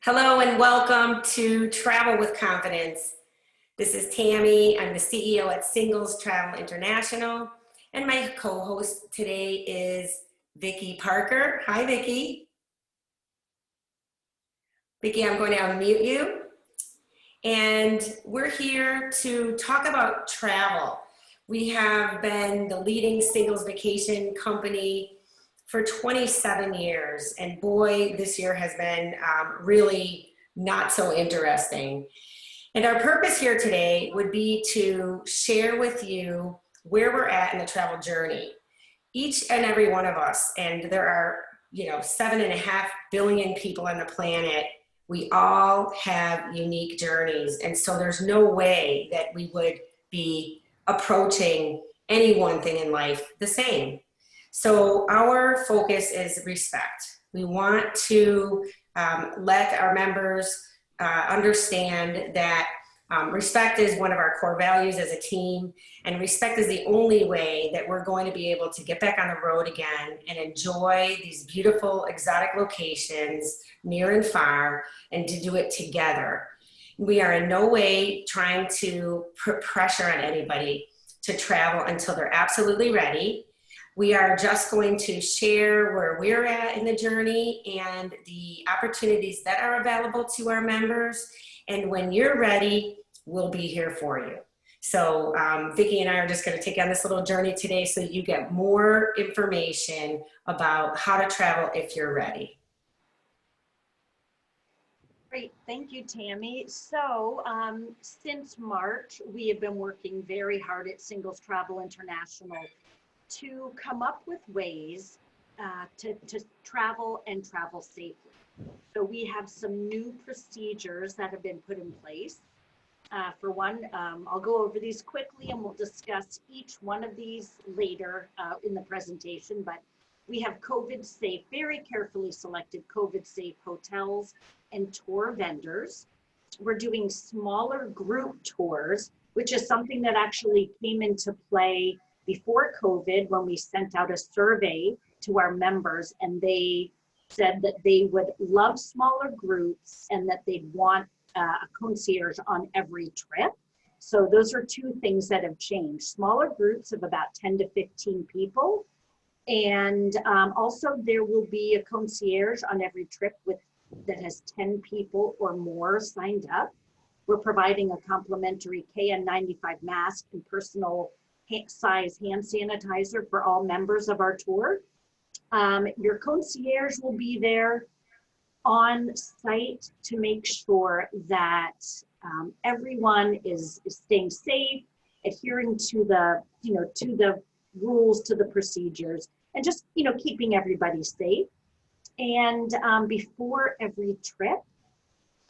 Hello and welcome to Travel with Confidence. This is Tammy. I'm the CEO at Singles Travel International, and my co-host today is Vicki Parker. Hi, Vicki. Vicki, I'm going to unmute you. And we're here to talk about travel. We have been the leading singles vacation company for 27 years. And boy, this year has been really not so interesting. And our purpose here today would be to share with you where we're at in the travel journey. Each and every one of us, and there are 7.5 billion people on the planet, we all have unique journeys. And so there's no way that we would be approaching any one thing in life the same. So our focus is respect. We want to let our members understand that respect is one of our core values as a team, and respect is the only way that we're going to be able to get back on the road again and enjoy these beautiful exotic locations near and far, and to do it together. We are in no way trying to put pressure on anybody to travel until they're absolutely ready. We are just going to share where we're at in the journey and the opportunities that are available to our members. And when you're ready, we'll be here for you. So Vicki and I are just going to take on this little journey today so you get more information about how to travel if you're ready. Great, thank you, Tammy. So since March, we have been working very hard at Singles Travel International to come up with ways to travel and travel safely. So we have some new procedures that have been put in place. For one, I'll go over these quickly and we'll discuss each one of these later in the presentation, but we have COVID safe, very carefully selected COVID safe hotels and tour vendors. We're doing smaller group tours, which is something that actually came into play before COVID when we sent out a survey to our members, and they said that they would love smaller groups and that they'd want a concierge on every trip. So those are two things that have changed. Smaller groups of about 10 to 15 people. And also there will be a concierge on every trip that has 10 people or more signed up. We're providing a complimentary KN95 mask and personal size hand sanitizer for all members of our tour. Your concierge will be there on site to make sure that everyone is staying safe, adhering to the rules, to the procedures, and just keeping everybody safe. And before every trip,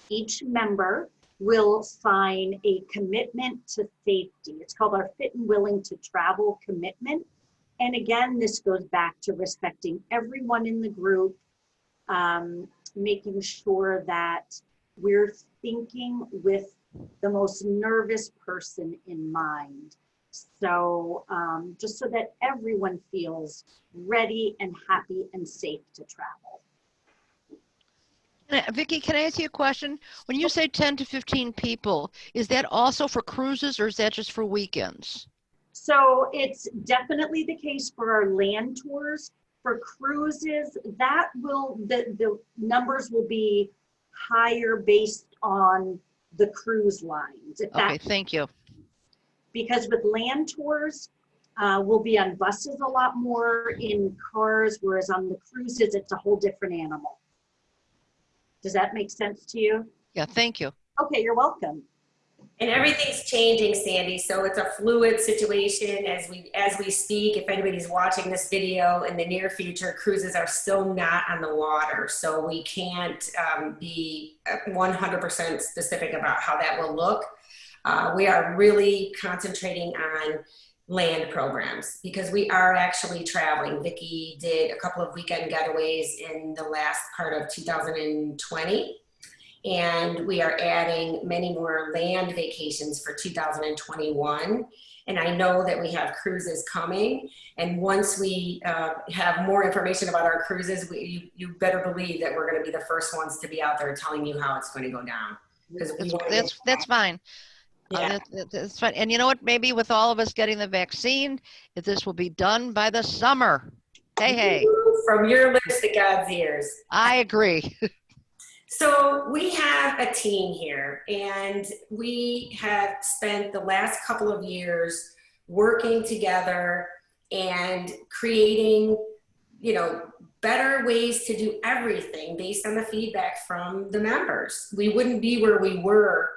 each member will sign a commitment to safety. It's called our Fit and Willing to Travel commitment. And again, this goes back to respecting everyone in the group, making sure that we're thinking with the most nervous person in mind. So just so that everyone feels ready and happy and safe to travel. Vicki, can I ask you a question? When you say 10 to 15 people, is that also for cruises or is that just for weekends? So it's definitely the case for our land tours. For cruises, that will, the numbers will be higher based on the cruise lines. Okay, thank you. Because with land tours, we'll be on buses a lot more, in cars, whereas on the cruises, it's a whole different animal. Does that make sense to you? Yeah, thank you. Okay, you're welcome. And everything's changing, Sandy, so it's a fluid situation as we speak. If anybody's watching this video, in the near future, cruises are still not on the water, so we can't be 100% specific about how that will look. We are really concentrating on land programs because we are actually traveling. Vicki did a couple of weekend getaways in the last part of 2020. And we are adding many more land vacations for 2021. And I know that we have cruises coming. And once we have more information about our cruises, you better believe that we're going to be the first ones to be out there telling you how it's going to go down. Because that's fine. Yeah. That's fine. And you know what? Maybe with all of us getting the vaccine, if this will be done by the summer. Hey. From your lips to God's ears. I agree. So we have a team here, and we have spent the last couple of years working together and creating, better ways to do everything based on the feedback from the members. We wouldn't be where we were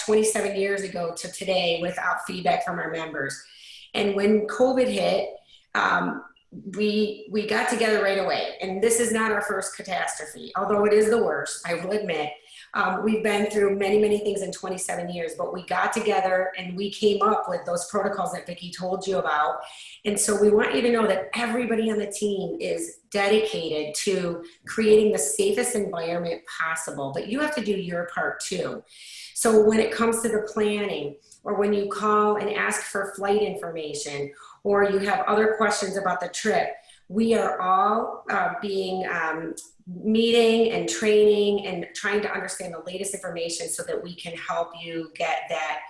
27 years ago to today without feedback from our members. And when COVID hit, we got together right away. And this is not our first catastrophe, although it is the worst, I will admit. We've been through many, many things in 27 years, but we got together and we came up with those protocols that Vicki told you about. And so we want you to know that everybody on the team is dedicated to creating the safest environment possible, but you have to do your part too. So when it comes to the planning, or when you call and ask for flight information, or you have other questions about the trip, we are all meeting and training and trying to understand the latest information so that we can help you get that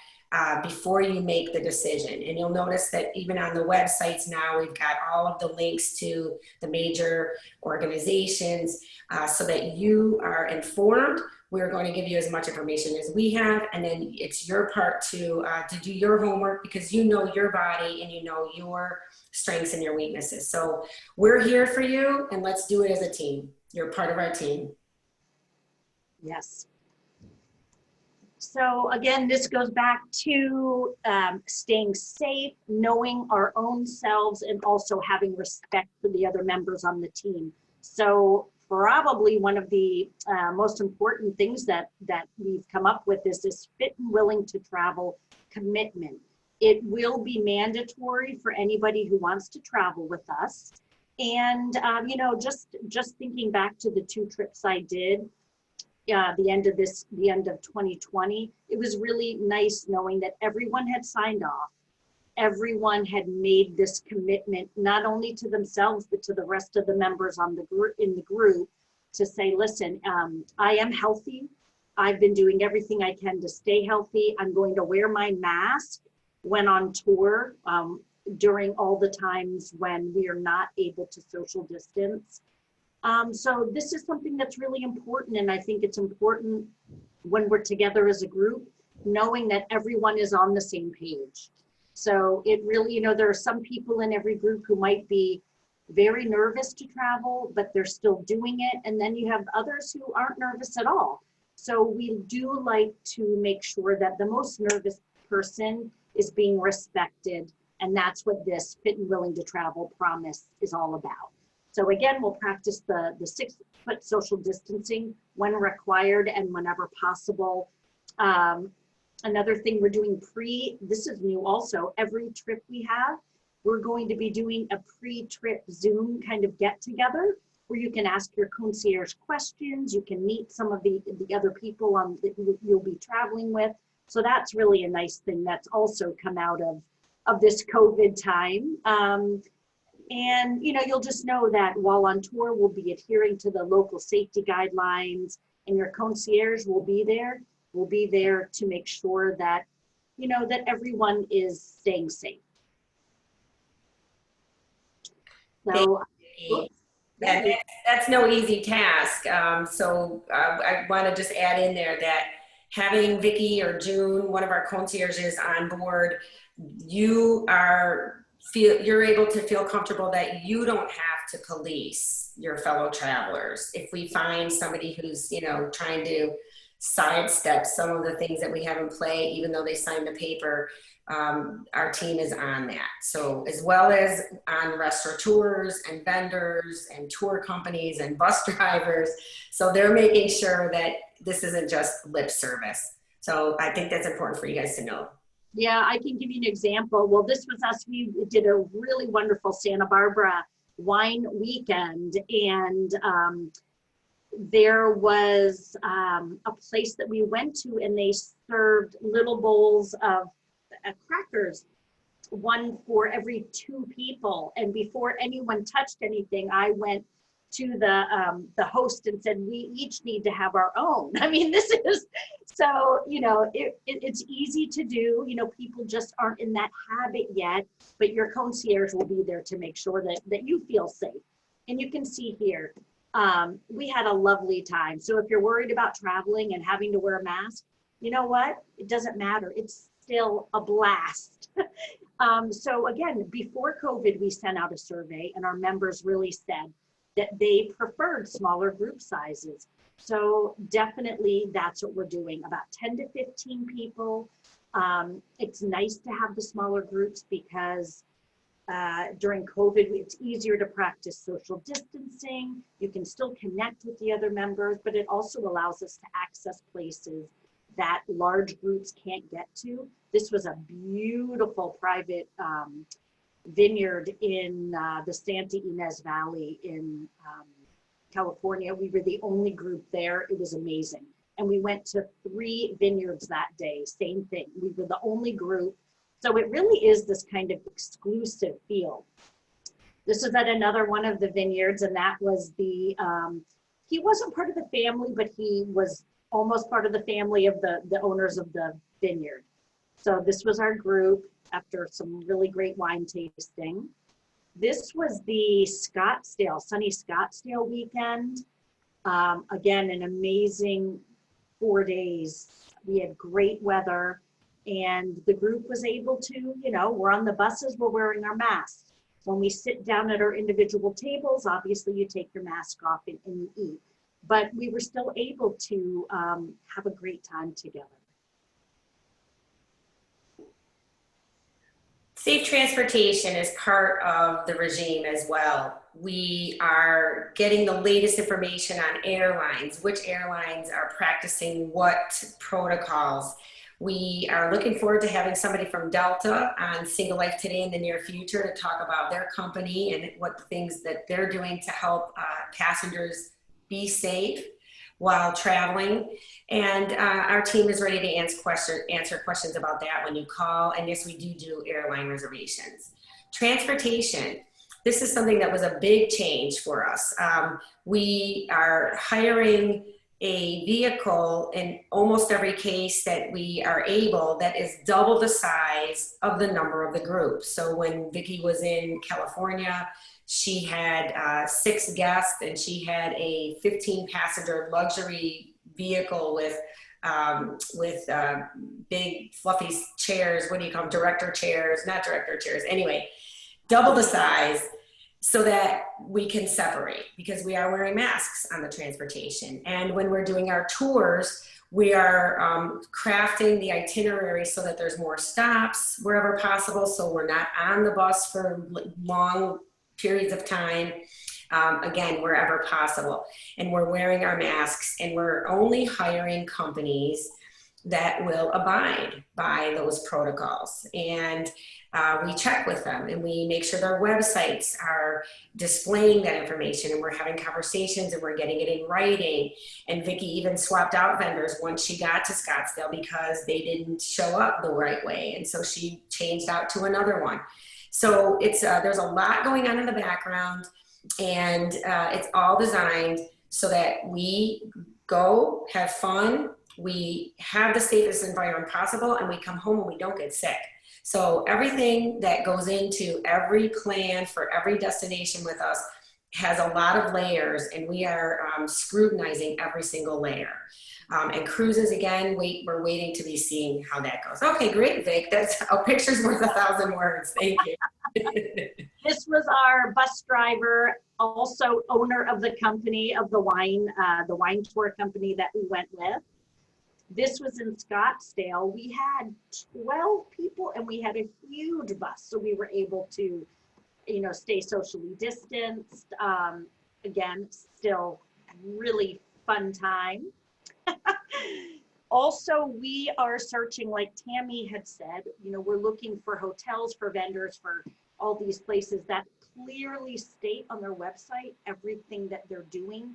before you make the decision. And you'll notice that even on the websites now, we've got all of the links to the major organizations so that you are informed. We're going to give you as much information as we have, and then it's your part to do your homework, because you know your body and you know your strengths and your weaknesses. So we're here for you, and let's do it as a team. You're part of our team. Yes. So again, this goes back to staying safe, knowing our own selves, and also having respect for the other members on the team. So probably one of the most important things that we've come up with is this fit and willing to travel commitment. It will be mandatory for anybody who wants to travel with us. And just thinking back to the 2 trips I did, the end of 2020, it was really nice knowing that everyone had signed off. Everyone had made this commitment, not only to themselves, but to the rest of the members on in the group, to say, listen, I am healthy. I've been doing everything I can to stay healthy. I'm going to wear my mask when on tour during all the times when we are not able to social distance. So this is something that's really important. And I think it's important when we're together as a group, knowing that everyone is on the same page. So it really, there are some people in every group who might be very nervous to travel, but they're still doing it. And then you have others who aren't nervous at all. So we do like to make sure that the most nervous person is being respected. And that's what this Fit and Willing to Travel promise is all about. So again, we'll practice the 6-foot social distancing when required and whenever possible. Another thing we're doing this is new also, every trip we have, we're going to be doing a pre-trip Zoom kind of get together where you can ask your concierge questions, you can meet some of the other people that you'll be traveling with. So that's really a nice thing that's also come out of this COVID time. And you'll just know that while on tour, we'll be adhering to the local safety guidelines, and your concierge will be there. We'll be there to make sure that, that everyone is staying safe. So that's no easy task. So I want to just add in there that having Vicki or June, one of our concierges, on board, you're able to feel comfortable that you don't have to police your fellow travelers. If we find somebody who's, trying to sidestep some of the things that we have in play, even though they signed the paper, our team is on that. So as well as on restaurateurs and vendors and tour companies and bus drivers. So they're making sure that this isn't just lip service. So I think that's important for you guys to know. Yeah, I can give you an example. Well, this was us. We did a really wonderful Santa Barbara wine weekend, and there was a place that we went to, and they served little bowls of crackers. one for every 2 people. And before anyone touched anything, I went to the host and said, we each need to have our own. I mean, this is, so, you know, it's easy to do. You know, people just aren't in that habit yet, but your concierge will be there to make sure that you feel safe. And you can see here, we had a lovely time. So if you're worried about traveling and having to wear a mask, you know what? It doesn't matter. It's still a blast. So again, before COVID, we sent out a survey and our members really said that they preferred smaller group sizes. So definitely that's what we're doing, about 10 to 15 people. It's nice to have the smaller groups because during COVID, it's easier to practice social distancing. You can still connect with the other members, but it also allows us to access places that large groups can't get to. This was a beautiful private vineyard in the Santa Ynez Valley in California. We were the only group there. It was amazing. And we went to 3 vineyards that day, same thing. We were the only group. So it really is this kind of exclusive feel. This is at another one of the vineyards, and that was the, he wasn't part of the family, but he was almost part of the family of the owners of the vineyard. So this was our group after some really great wine tasting. This was the Scottsdale, sunny Scottsdale weekend. Again, an amazing 4 days. We had great weather and the group was able to, you know, we're on the buses, we're wearing our masks. When we sit down at our individual tables, obviously you take your mask off and you eat. But we were still able to have a great time together. Safe transportation is part of the regime as well. We are getting the latest information on airlines, which airlines are practicing what protocols. We are looking forward to having somebody from Delta on Single Life Today in the near future to talk about their company and what the things that they're doing to help passengers be safe while traveling. And our team is ready to answer questions about that when you call. And yes, we do airline reservations. Transportation. This is something that was a big change for us. We are hiring a vehicle in almost every case that we are able that is double the size of the number of the group. So when Vicki was in California, she had 6 guests and she had a 15-passenger luxury vehicle with big fluffy chairs. What do you call them? Director chairs, not director chairs. Anyway, double the size so that we can separate because we are wearing masks on the transportation. And when we're doing our tours, we are crafting the itinerary so that there's more stops wherever possible. So we're not on the bus for long periods of time, again, wherever possible. And we're wearing our masks and we're only hiring companies that will abide by those protocols. And we check with them and we make sure their websites are displaying that information and we're having conversations and we're getting it in writing. And Vicki even swapped out vendors once she got to Scottsdale because they didn't show up the right way. And so she changed out to another one. So it's there's a lot going on in the background and it's all designed so that we go have fun, we have the safest environment possible, and we come home and we don't get sick. So everything that goes into every plan for every destination with us has a lot of layers, and we are scrutinizing every single layer. And cruises, again, we're waiting to be seeing how that goes. Okay, great, Vic. That's a picture's worth 1,000 words. Thank you. This was our bus driver, also owner of the company of the wine tour company that we went with. This was in Scottsdale. We had 12 people and we had a huge bus. So we were able to, you know, stay socially distanced. Again, still a really fun time. Also, we are searching, like Tammy had said, you know, we're looking for hotels, for vendors, for all these places that clearly state on their website everything that they're doing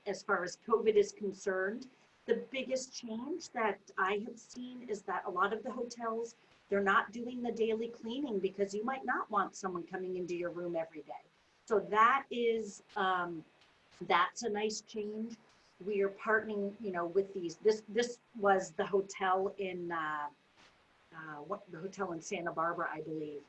as far as COVID is concerned. The biggest change that I have seen is that a lot of the hotels They're not doing the daily cleaning because you might not want someone coming into your room every day. So that is, that's a nice change. We are partnering, you know, with these. This was the hotel in the hotel in Santa Barbara, I believe.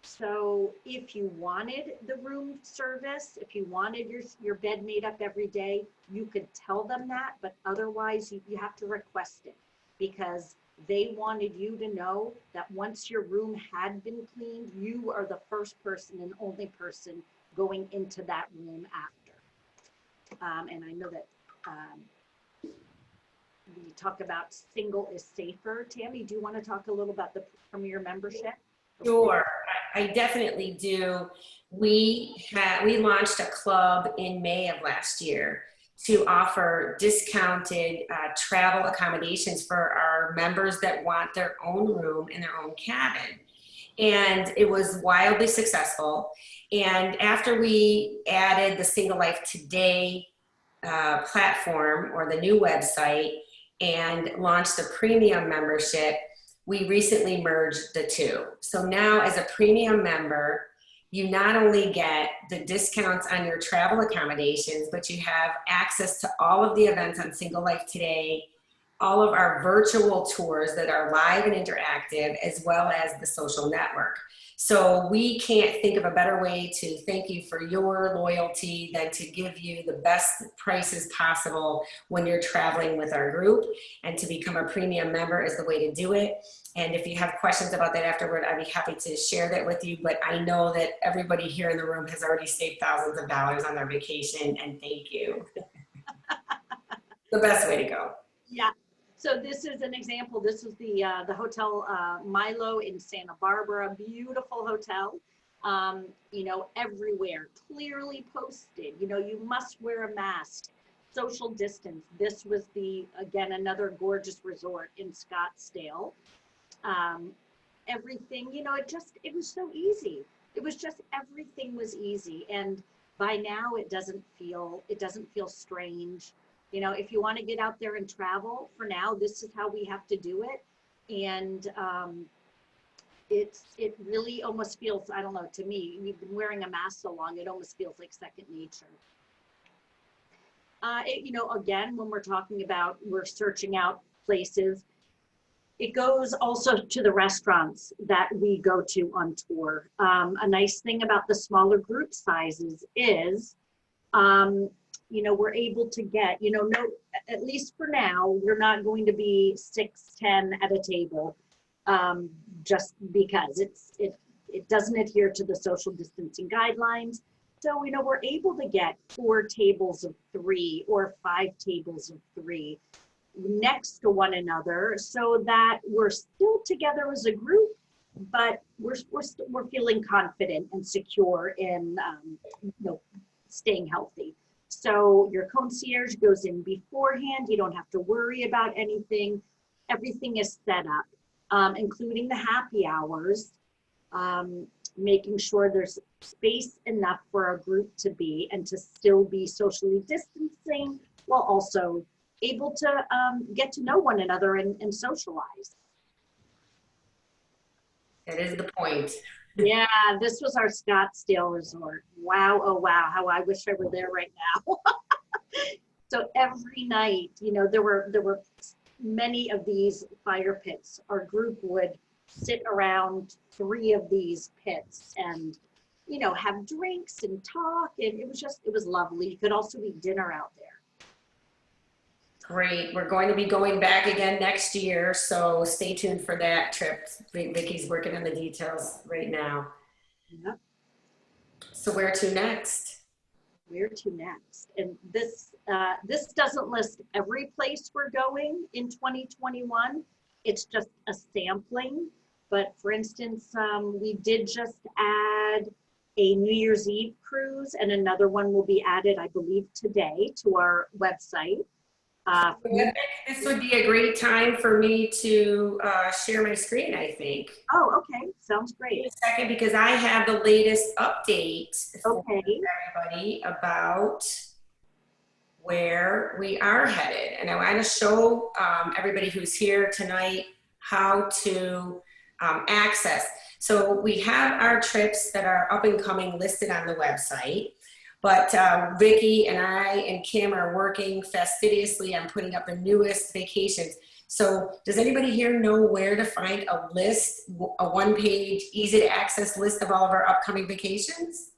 So if you wanted the room service, if you wanted your bed made up every day, you could tell them that, but otherwise you have to request it because they wanted you to know that once your room had been cleaned, you are the first person and only person going into that room after. And I know that we talk about single is safer. Tammy, do you want to talk a little about the Premier membership? Sure, I definitely do. We launched a club in May of last year to offer discounted travel accommodations for our members that want their own room in their own cabin. And it was wildly successful. And after we added the Single Life Today platform or the new website and launched the premium membership, we recently merged the two. So now as a premium member, you not only get the discounts on your travel accommodations, but you have access to all of the events on Single Life Today, all of our virtual tours that are live and interactive, as well as the social network. So we can't think of a better way to thank you for your loyalty than to give you the best prices possible when you're traveling with our group, and to become a premium member is the way to do it. And if you have questions about that afterward, I'd be happy to share that with you. But I know that everybody here in the room has already saved thousands of dollars on their vacation, and thank you. The best way to go. Yeah. So this is an example. This is the hotel Milo in Santa Barbara, beautiful hotel. You know, everywhere, clearly posted. You know, you must wear a mask, social distance. This was again, another gorgeous resort in Scottsdale. Everything, you know, it was so easy. It was just, everything was easy. And by now it doesn't feel strange. You know, if you want to get out there and travel, for now, this is how we have to do it. And it really almost feels, I don't know, to me, we've been wearing a mask so long, it almost feels like second nature. You know, again, when we're searching out places, it goes also to the restaurants that we go to on tour. A nice thing about the smaller group sizes is, you know, we're able to get, you know, at least for now, we're not going to be 6-10 at a table, just because it doesn't adhere to the social distancing guidelines. So, you know, we're able to get 4 tables of 3 or 5 tables of 3 next to one another, so that we're still together as a group, but we're feeling confident and secure in you know, staying healthy. So your concierge goes in beforehand. You don't have to worry about anything. Everything is set up, including the happy hours, making sure there's space enough for our group to be and to still be socially distancing while also able to get to know one another and socialize. That is the point. Yeah, this was our Scottsdale resort. Wow, oh wow, how I wish I were there right now. So every night, you know, there were many of these fire pits. Our group would sit around 3 of these pits and, you know, have drinks and talk, and it was lovely. You could also eat dinner out there. Great. We're going to be going back again next year, so stay tuned for that trip. Vicki's working on the details right now. Yep. So where to next? Where to next? And this doesn't list every place we're going in 2021. It's just a sampling. But for instance, we did just add a New Year's Eve cruise, and another one will be added, I believe, today to our website. This would be a great time for me to share my screen, I think. Oh, okay. Sounds great. Wait a second, because I have the latest update for Okay. everybody about where we are headed. And I want to show everybody who's here tonight how to access. So we have our trips that are up and coming listed on the website, but Vicki and I and Kim are working fastidiously on putting up the newest vacations. So does anybody here know where to find a list, a one-page, easy-to-access list of all of our upcoming vacations?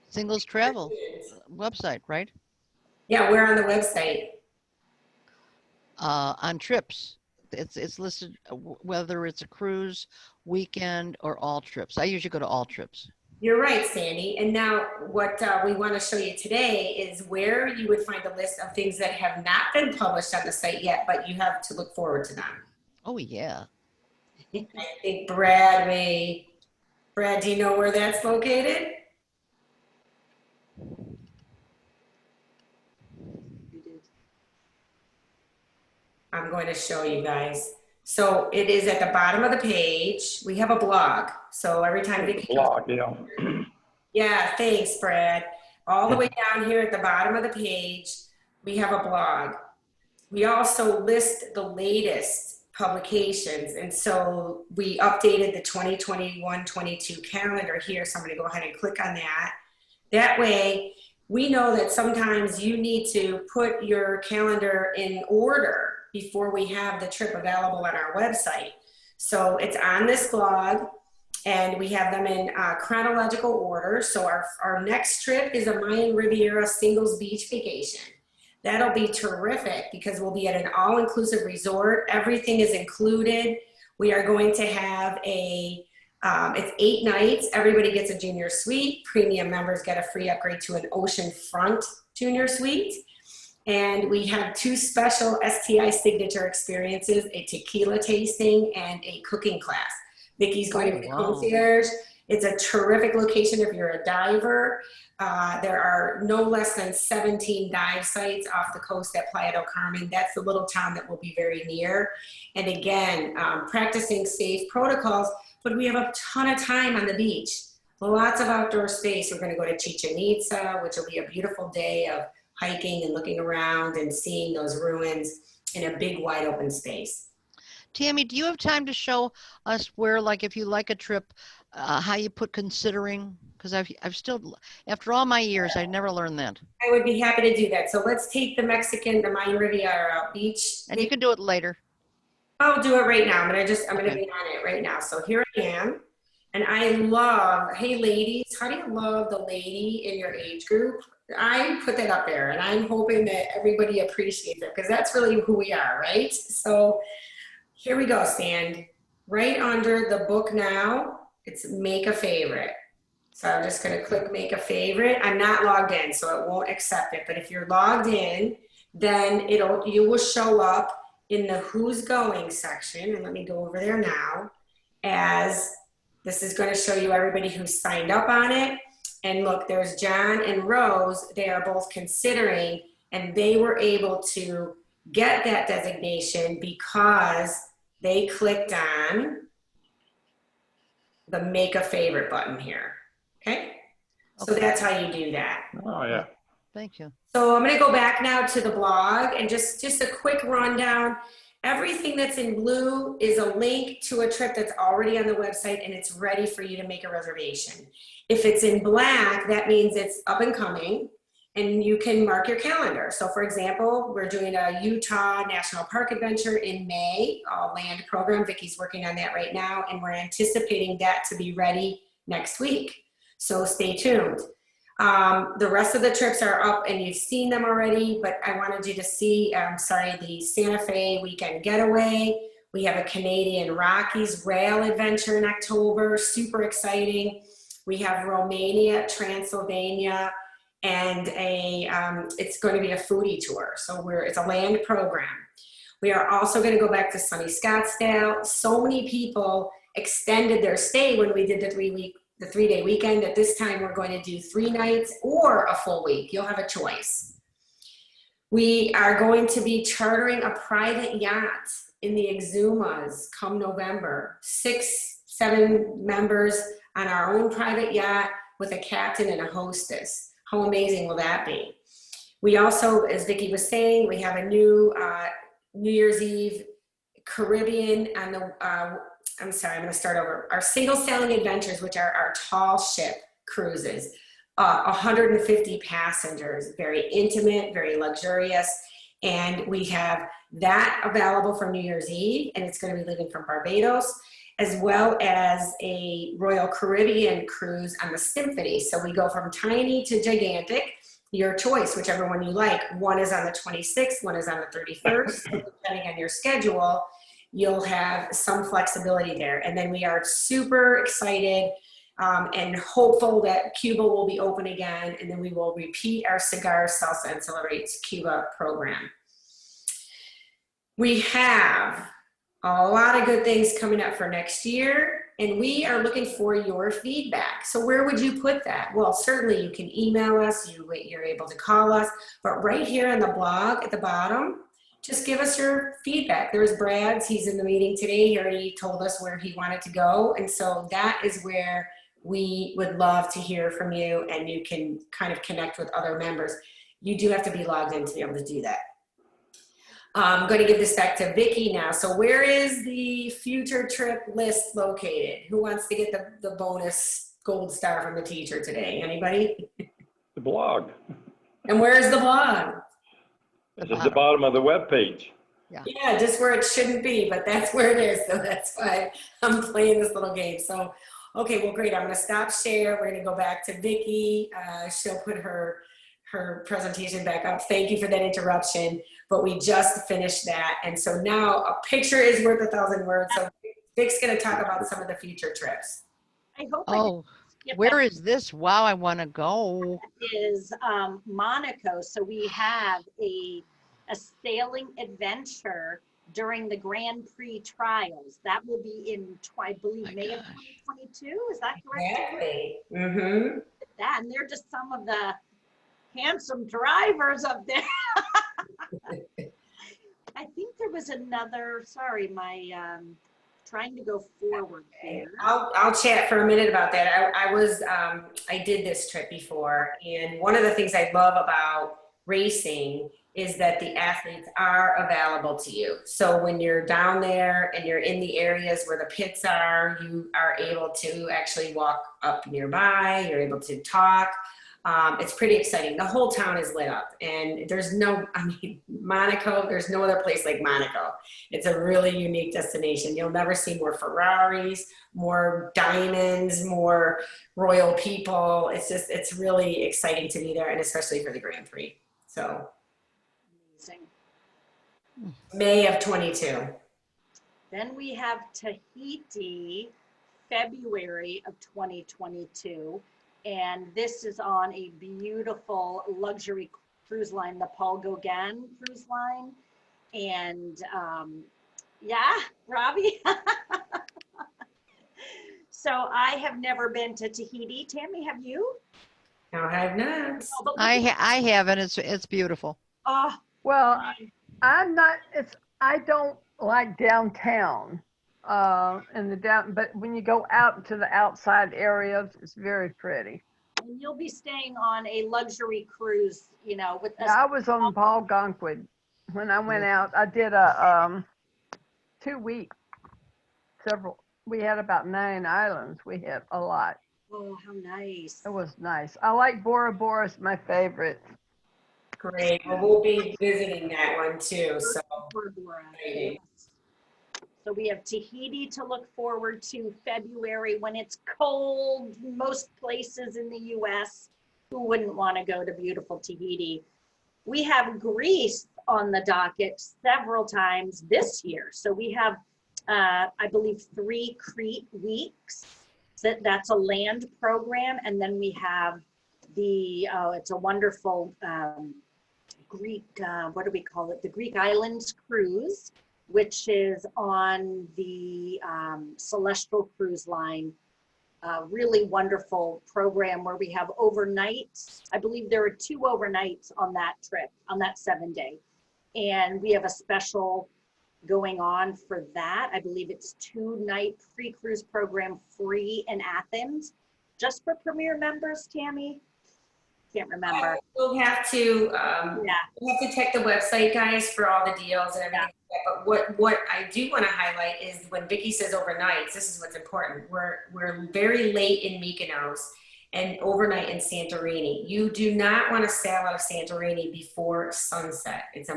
Singles Travel website, right? Yeah, we're on the website. On trips. It's listed whether it's a cruise, weekend, or all trips. I usually go to all trips. You're right, Sandy. And now what we want to show you today is where you would find a list of things that have not been published on the site yet, but you have to look forward to them. Oh, yeah. I think Brad, do you know where that's located? I'm going to show you guys. So it is at the bottom of the page. We have a blog. So every time Vicki blog, yeah. Yeah, thanks, Brad. All the way down here at the bottom of the page, we have a blog. We also list the latest publications. And so we updated the 2021-22 calendar here. So I'm going to go ahead and click on that. That way, we know that sometimes you need to put your calendar in order before we have the trip available on our website. So it's on this blog, and we have them in chronological order. So our next trip is a Mayan Riviera singles beach vacation. That'll be terrific because we'll be at an all-inclusive resort. Everything is included. We are going to have it's 8 nights. Everybody gets a junior suite. Premium members get a free upgrade to an oceanfront junior suite. And we have 2 special STI signature experiences, a tequila tasting and a cooking class. Vicki's going to be the concierge. It's a terrific location if you're a diver. There are no less than 17 dive sites off the coast at Playa del Carmen. That's the little town that will be very near. And again, practicing safe protocols, but we have a ton of time on the beach. Lots of outdoor space. We're going to go to Chichen Itza, which will be a beautiful day of hiking and looking around and seeing those ruins in a big wide open space. Tammy, do you have time to show us where, like, if you like a trip, how you put considering? Because I've still, after all my years, I never learned that. I would be happy to do that. So let's take the Mayan Riviera beach. And you can do it later. I'll do it right now. I'm going to be on it right now. So here I am. And I love, hey ladies, how do you love the lady in your age group? I put that up there and I'm hoping that everybody appreciates it because that's really who we are, right? So here we go, Stan. Right under the book now, it's make a favorite. So I'm just going to click make a favorite. I'm not logged in, so it won't accept it. But if you're logged in, then you will show up in the who's going section. And let me go over there now, as this is going to show you everybody who signed up on it. And look, there's John and Rose. They are both considering, and they were able to get that designation because they clicked on the make a favorite button here. Okay? So that's how you do that. Oh, yeah. Thank you. So I'm going to go back now to the blog and just a quick rundown. Everything that's in blue is a link to a trip that's already on the website and it's ready for you to make a reservation. If it's in black, that means it's up and coming and you can mark your calendar. So for example, we're doing a Utah National Park adventure in May, all land program. Vicki's working on that right now and we're anticipating that to be ready next week. So stay tuned. The rest of the trips are up and you've seen them already, but I wanted you to see, the Santa Fe weekend getaway. We have a Canadian Rockies rail adventure in October, super exciting. We have Romania, Transylvania, and it's going to be a foodie tour. So it's a land program. We are also going to go back to sunny Scottsdale. So many people extended their stay when we did the 3-day weekend. At this time, we're going to do 3 nights or a full week. You'll have a choice. We are going to be chartering a private yacht in the Exumas come November. 6-7 members on our own private yacht with a captain and a hostess. How amazing will that be? We also, as Vicki was saying, we have a new New Year's Eve Caribbean on the I'm sorry, I'm going to start over. Our single sailing adventures, which are our tall ship cruises, 150 passengers, very intimate, very luxurious. And we have that available for New Year's Eve, and it's going to be leaving from Barbados, as well as a Royal Caribbean cruise on the Symphony. So we go from tiny to gigantic, your choice, whichever one you like. One is on the 26th, one is on the 31st. Depending on your schedule, you'll have some flexibility there. And then we are super excited and hopeful that Cuba will be open again, and then we will repeat our Cigar, Salsa, and Celebrates Cuba program. We have a lot of good things coming up for next year, and we are looking for your feedback. So where would you put that? Well, certainly you can email us, you're able to call us, but right here on the blog at the bottom, just give us your feedback. There's Brad's, he's in the meeting today. He already told us where he wanted to go. And so that is where we would love to hear from you, and you can kind of connect with other members. You do have to be logged in to be able to do that. I'm going to give this back to Vicki now. So where is the future trip list located? Who wants to get the bonus gold star from the teacher today? Anybody? The blog. And where's the blog? It's at the bottom of the web page. Yeah, just where it shouldn't be, but that's where it is. So that's why I'm playing this little game. So, okay, well, great. I'm going to stop share. We're going to go back to Vicki. She'll put her presentation back up. Thank you for that interruption, but we just finished that. And so now a picture is worth 1,000 words. So Vic's going to talk about some of the future trips. I hope. Oh, where is this? Wow, I want to go. Is Monaco. So we have a sailing adventure during the Grand Prix trials. That will be in, I believe, May of 2022. Is that correct? Exactly. Mm-hmm. That, and they're just some of the handsome drivers up there. I think there was another, sorry, my trying to go forward here. I'll chat for a minute about that. I did this trip before, and one of the things I love about racing is that the athletes are available to you. So when you're down there and you're in the areas where the pits are, you are able to actually walk up nearby, you're able to talk. It's pretty exciting. The whole town is lit up, and Monaco, there's no other place like Monaco. It's a really unique destination. You'll never see more Ferraris, more diamonds, more royal people. It's really exciting to be there, and especially for the Grand Prix. So, Amazing. May of 22. Then we have Tahiti, February of 2022. And this is on a beautiful luxury cruise line, the Paul Gauguin cruise line. And yeah, Robbie. So I have never been to Tahiti. Tammy, have you? No, I have not. Oh, I haven't. It's beautiful. oh, Well, I'm not, I don't like downtown, but when you go out to the outside areas, it's very pretty. and you'll be staying on a luxury cruise, you know, with us. Yeah, I was on Paul Gonquid when I went out. I did a 2 week, we had about 9 islands. We had a lot. Oh, how nice. It was nice. I like Bora Bora, it's my favorite. Great. Well, we'll be visiting that one too. So, Bora Bora. exciting. So we have Tahiti to look forward to, February, when it's cold, most places in the US. Who wouldn't want to go to beautiful Tahiti? We have Greece on the docket several times this year. So we have, I believe, 3 Crete weeks. That's a land program. And then we have it's a wonderful Greek, what do we call it? The Greek Islands Cruise, which is on the Celestial Cruise Line. Really wonderful program where we have overnights. I believe there are 2 overnights on that trip, on that 7-day. And we have a special going on for that. I believe it's 2-night pre-cruise program free in Athens, just for Premier members, Tammy? Can't remember. We'll have to check the website, guys, for all the deals and everything. but what I do want to highlight is when Vicki says overnights, this is what's important. We're very late in Mykonos and overnight in Santorini. You do not want to sail out of Santorini before sunset. It's a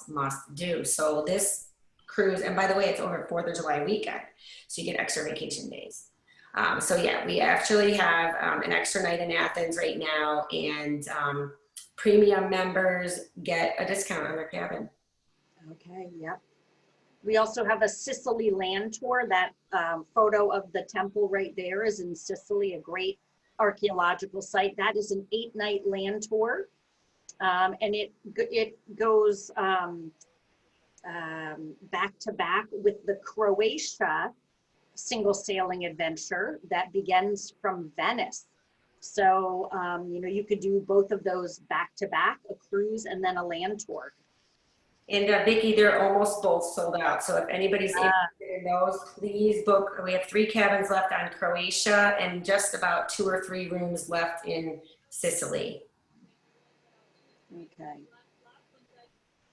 must do. So this cruise, and by the way, it's over 4th of July weekend, so you get extra vacation days. So yeah, we actually have an extra night in Athens right now, and premium members get a discount on their cabin. Okay, yep. We also have a Sicily land tour. That photo of the temple right there is in Sicily, a great archaeological site. That is an 8-night land tour. And it goes back to back with the Croatia single sailing adventure that begins from Venice. So, you know, you could do both of those back to back, a cruise and then a land tour. And Vicki, they're almost both sold out. So if anybody's interested in those, please book. We have 3 cabins left on Croatia and just about 2 or 3 rooms left in Sicily. Okay.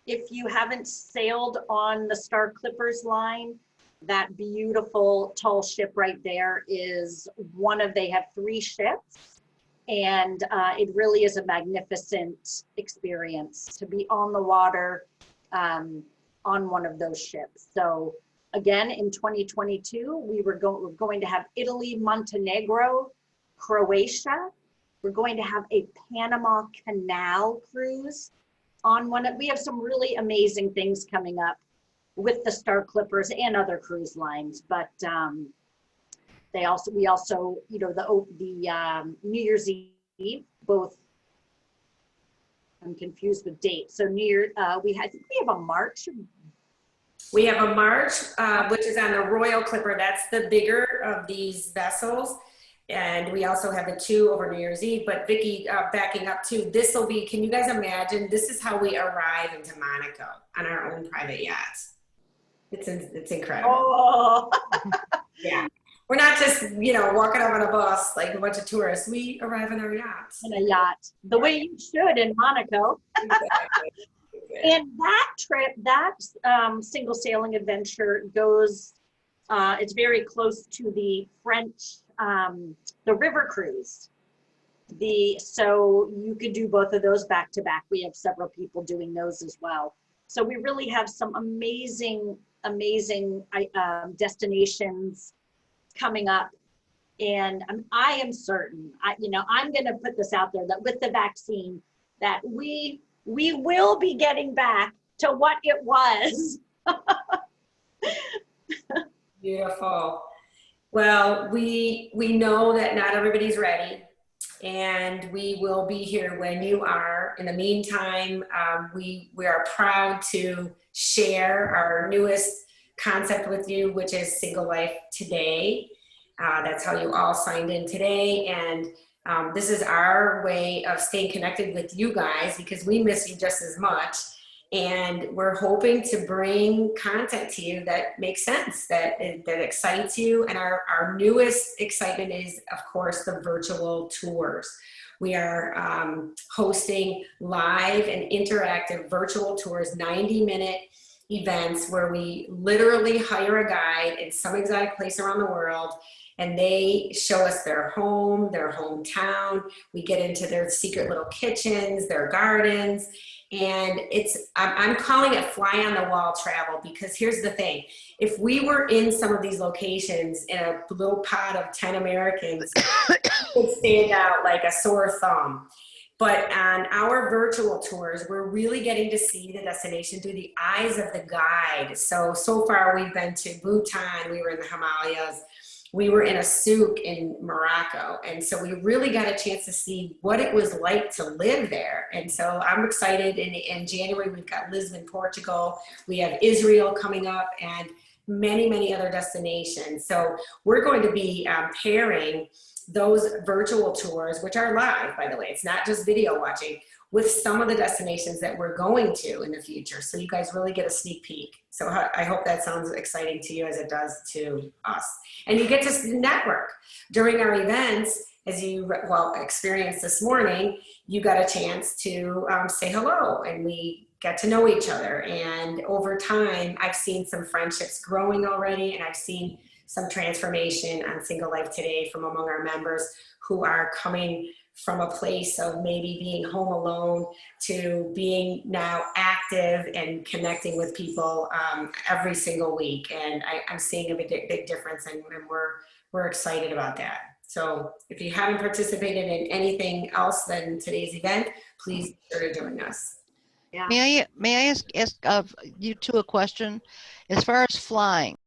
If you haven't sailed on the Star Clippers line, that beautiful tall ship right there is they have 3 ships, and it really is a magnificent experience to be on the water on one of those ships. So again, in 2022, we're going to have Italy, Montenegro, Croatia. We're going to have a Panama Canal cruise on we have some really amazing things coming up with the Star Clippers and other cruise lines, but we also, you know, the New Year's Eve, both. I'm confused with dates. So I think we have a March. We have a March, which is on the Royal Clipper. That's the bigger of these vessels. And we also have the 2 over New Year's Eve. But Vicki, backing up too, this will be, can you guys imagine, this is how we arrive into Monaco on our own private yacht. It's incredible. Oh. Yeah. We're not just, you know, walking up on a bus like a bunch of tourists. We arrive in our yachts. In a yacht, the way you should in Monaco. Exactly. And that trip, that single sailing adventure goes, it's very close to the French, the river cruise. So you could do both of those back to back. We have several people doing those as well. So we really have some amazing destinations coming up. And I am certain, I'm going to put this out there that with the vaccine, that we will be getting back to what it was. Beautiful. Well, we know that not everybody's ready, and we will be here when you are. In the meantime, we are proud to share our newest concept with you, which is Single Life Today. That's how you all signed in today. And this is our way of staying connected with you guys because we miss you just as much. And we're hoping to bring content to you that makes sense, that excites you. And our newest excitement is, of course, the virtual tours. We are hosting live and interactive virtual tours, 90-minute events where we literally hire a guide in some exotic place around the world, and they show us their home, their hometown. We get into their secret little kitchens, their gardens, and I'm calling it fly on the wall travel, because here's the thing. If we were in some of these locations in a little pod of 10 Americans, it would stand out like a sore thumb. But on our virtual tours, we're really getting to see the destination through the eyes of the guide. So far we've been to Bhutan, we were in the Himalayas, we were in a souk in Morocco. And so we really got a chance to see what it was like to live there. And so I'm excited. In January, we've got Lisbon, Portugal. We have Israel coming up and many, many other destinations. So we're going to be pairing those virtual tours, which are live, by the way, it's not just video watching, with some of the destinations that we're going to in the future. So you guys really get a sneak peek. So I hope that sounds exciting to you as it does to us. And you get to network during our events. As you experienced this morning, you got a chance to say hello, and we get to know each other. And over time, I've seen some friendships growing already, and I've seen some transformation on Single Life Today from among our members who are coming from a place of maybe being home alone to being now active and connecting with people every single week. And I'm seeing a big difference, and we're excited about that. So if you haven't participated in anything else than today's event, please be sure to join us. Yeah. May I ask you two a question? As far as flying,